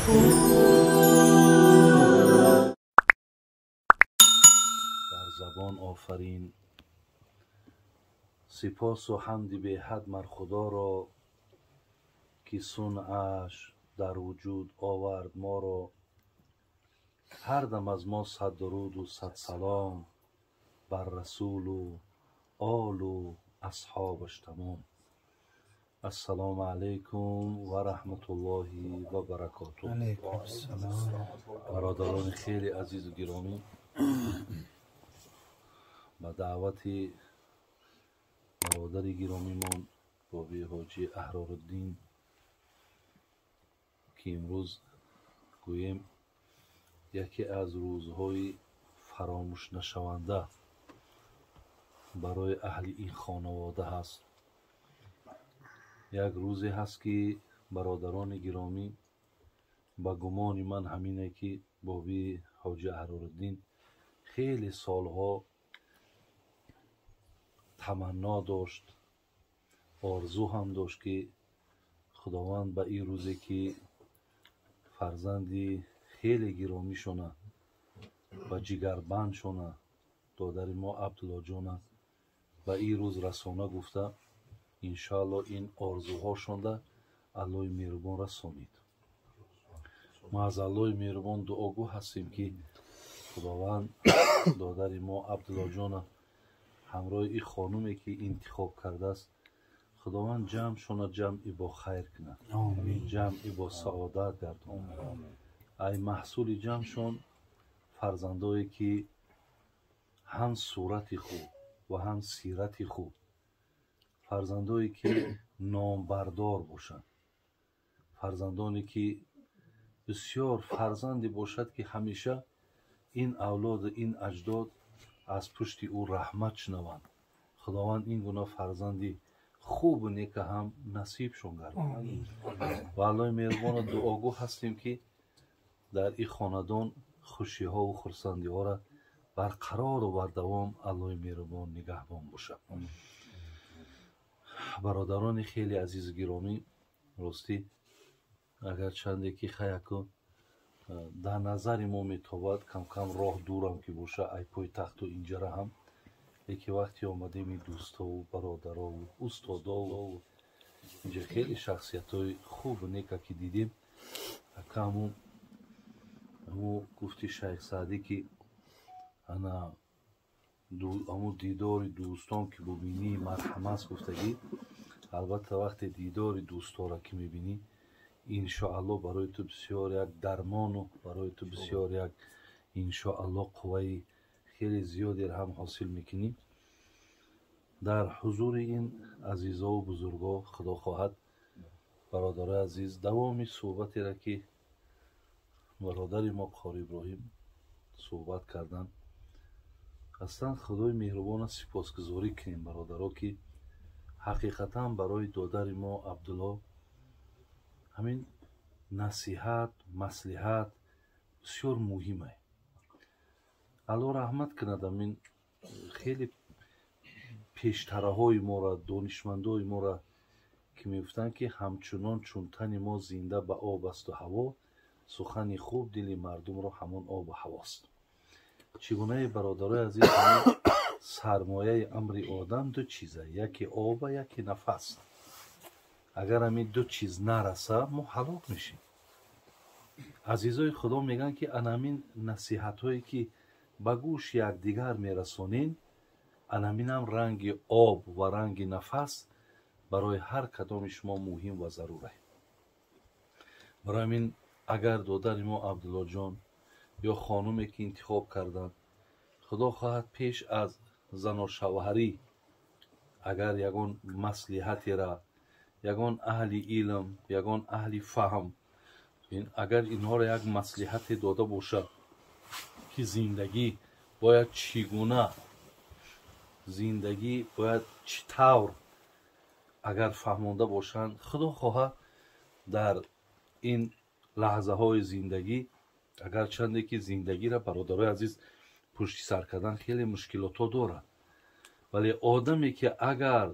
در زبان آفرین، سپاس و حمد به حد مر خدا را که صنعش در وجود آورد ما را. هر دم از ما صد درود و صد سلام بر رسول و آل و اصحابش تمام. السلام علیکم و رحمت الله و برکاته. علیکم السلام. برادران خیلی عزیز و گرامی، با دعوت برادر گرامیمان بابی حاجی احرارالدین که امروز گوییم یکی از روزهای فراموش نشونده برای اهل این خانواده هست. یک روزی هست که برادران گرامی، با گمان من همینه که بابی حاجی احرارالدین خیلی سالها تمنا داشت، آرزو هم داشت که خداوند به این روزی که فرزندی خیلی گرامی شونه و جگربند شونه دادر ما عبدالله جانه به این روز رسانه گفته انشاءالله این آرزوها شونده الله مهربان رسانید. ما از الله مهربان دعاگو هستیم که خداوند دادر ما عبدالله جانه همراه این خانومی که انتخاب کرده است خداوند جمع شونه جمعی با خیر کنه، جمعی با سعادت گردونه. ای محصول جمع شون فرزندایی که هم صورت خوب و هم سیرت خوب، فرزندایی که نامبردار باشند، فرزندانی که بسیار فرزندی باشد که همیشه این اولاد این اجداد از پشت او رحمت شنوند. خداوند این گونه فرزندی خوب و نیک هم نصیب شون گردونه. و الله مهربان دعاگو هستیم که در این خاندان خوشی ها و خرسندی ها را برقرار و بر دوام الله مهربان نگهبان باشه. برادران خیلی عزیز گرامی، راستی اگر چنده که خیلی در نظر ما میتابد کم کم راه دورم که باشه ای پای تخت و اینجا را هم یکی وقتی آمدیم این دوستا و برادرها و استادا و اینجا خیلی شخصیت های خوب و نیکه که دیدیم. همون گفتی شیخ سعدی که انا همون دیدار دوستان که ببینی مرحمه است گفتگی. البته وقت دیدار دوستا را که میبینی انشاءالله برای تو بسیار یک درمان و برای تو بسیار یک انشاءالله قوه خیلی زیادی را هم حاصل میکنی. در حضور این عزیزا و بزرگا خدا خواهد برادر عزیز دوامی صحبتی را که برادر ما قاری ابراهیم صحبت کردن اصلا خدای مهربان سپاسگزاری کنیم برادرها که حقیقتا برای دادر ما عبدالله همین نصیحت مصلحت بسیار مهمه. الله رحمت کند. همین خیلی پیشتره های ما را دانشمندای ما را که میفتن که همچنان چون تن ما زنده به آب است و هوا سخن خوب دل مردم را همون آب و هواست. چگونه برادرای عزیز سرمایه امر آدم دو چیزه، یکی آب و یکی نفس. اگر همین دو چیز نرسه ما هلاک میشیم. عزیزای خدا میگن که انامین نصیحت هایی که به گوش یک دیگر میرسونین انامین هم رنگ آب و رنگ نفس برای هر کدام شما مهم و ضروره. برای همین اگر دادر ما عبدالله جان یا خانومی که انتخاب کردن خدا خواهد پیش از زن و شوهری اگر یگان مصلحتی را یگان اهل علم یگان اهل فهم اگر اینها را یک مصلحت داده باشه که زندگی باید چگونه زندگی باید چطور اگر فهمانده باشند خدا خواهد در این لحظه های زندگی اگر چنده که زندگی را برادرای عزیز پشت سر کردن خیلی مشکلات ها داره، ولی آدمی که اگر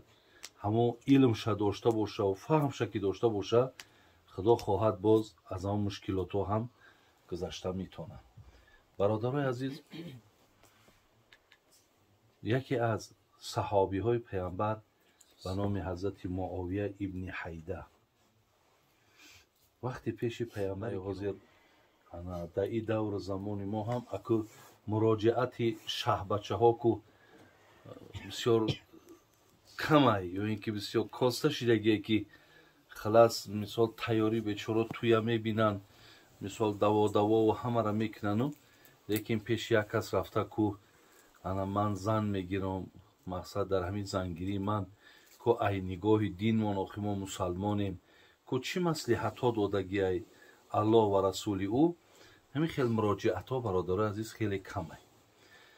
همو علم شا داشته باشه و فهم شا که داشته باشه خدا خواهد باز از آن مشکلات هم گذشته میتونه. برادرای عزیز، یکی از صحابی های پیامبر به نام حضرت معاویه ابن حیده وقتی پیش پیامبر حاضر در این دور زمان ما هم اکو مراجعت شه بچه ها کو بسیار کمه یا اینکه بسیار کاسته شدگی که خلاص مثال تیاری بیچاره توی میبینن، مثال دوا و همه را میکنن، لیکن پیش یک کس رفته کو انا من زن میگیرم، مقصد در همین زنگیری من کو ای نگاه دین من آخی ما مسلمانیم کو چی مصلحت ها دادگی ای الله و رسول او، همین خیلی مراجعت ها برادر عزیز خیلی کمه.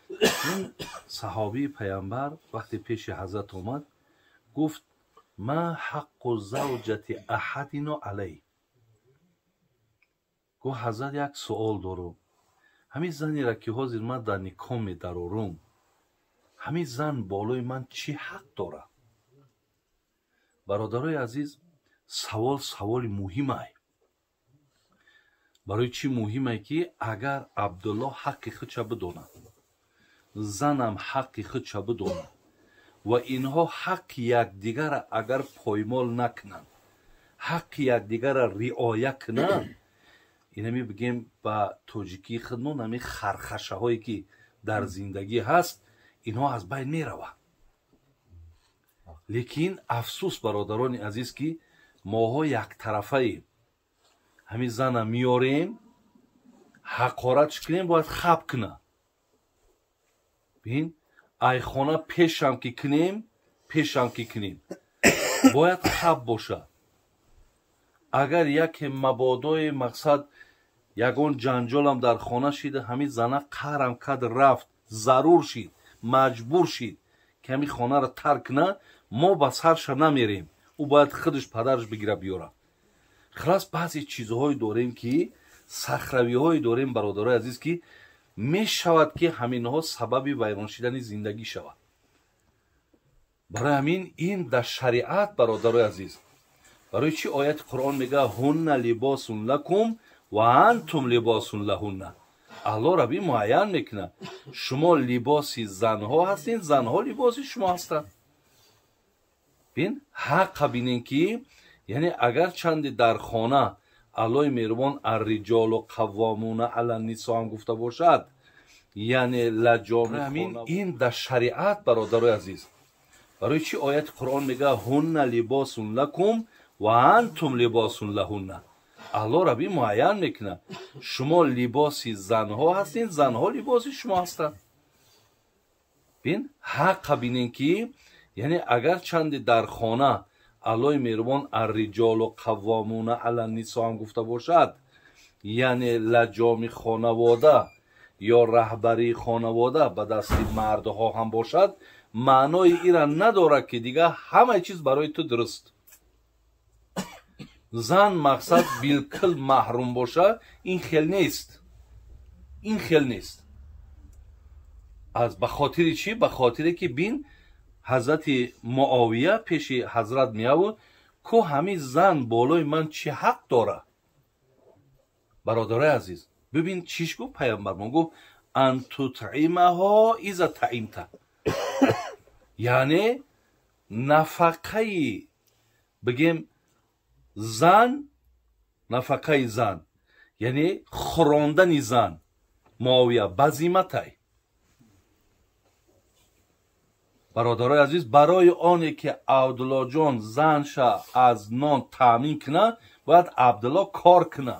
این صحابی پیامبر وقتی پیش حضرت اومد گفت ما حق زوجت احدنا علی. گفت حضرت یک سوال دارم، همین زنی را که حاضر من در نکاح می‌دارم، همین زن بالای من چی حق داره؟ برادرای عزیز، سوال مهمه. برای چی مهمه که اگر عبدالله حق خودش بدونه، زنم حق خودش بدونه و اینها حق یکدیگر اگر پایمال نکنن، حق یکدیگر رعایت کنن، اینا می بگیم با توجیکی خودمون همین خرخشه هایی که در زندگی هست اینها از بین می روه. لیکن افسوس برادران عزیز که ماها یک طرفه همین زن میاریم حقارتش کنیم باید خب کنه. بین ای خانه پیشم که کنیم باید خب باشه. اگر یک مبادای مقصد یگان جنجال هم در خانه شده، همین زنه قهرم کد رفت، ضرور شید، مجبور شید که همین خانه را ترک نه، ما به سرش نمیریم، او باید خودش پدرش بگیره بیاره. خلاص بعضی چیزهایی داریم که صخروی های داریم برادرای عزیز که می شود که همین ها سبب ویران شدن زندگی شود. برای همین این در شریعت برادرای عزیز، برای چی آیت قرآن میگه هن لباس لکم و انتم لباس لهن. الله ربی معین میکنه شما لباسی زنها هستین، زنها لباسی شما هستن. بین حق بینین که یعنی اگر چند در خانه الله مهربان الرجال و قوامون علی النساء هم گفته باشد، یعنی لجام همین این در شریعت برادرای عزیز، برای چی آیت قرآن میگه هن لباس لکم و انتم لباس لهن. الله ربی معین میکنه شما لباسی زنها هستین، زنها لباسی شما هستن. بین حق بینین که یعنی اگر چند در خانه الله مهربان الرجال و قوامون علی النساء هم گفته باشد، یعنی لجام خانواده یا رهبری خانواده به دست مردها هم باشد، معنای ایرا نداره که دیگه همه چیز برای تو درست. زن مقصد بالکل محروم باشه، این خیل نیست. از بخاطر چی؟ بخاطر که بین حضرت معاویه پیش حضرت میاود که همین زن بالای من چی حق داره؟ برادرای عزیز ببین چیش گفت پیامبر ما، گفت ان تطعمها اذا طعمت. یعنی نفقه بگیم زن، نفقه زن یعنی خوراندن زن معاویه بزیمته. برادرای عزیز برای آنه که عبدالله جان زنش از نان تامین کنه باید عبدالله کار کنه.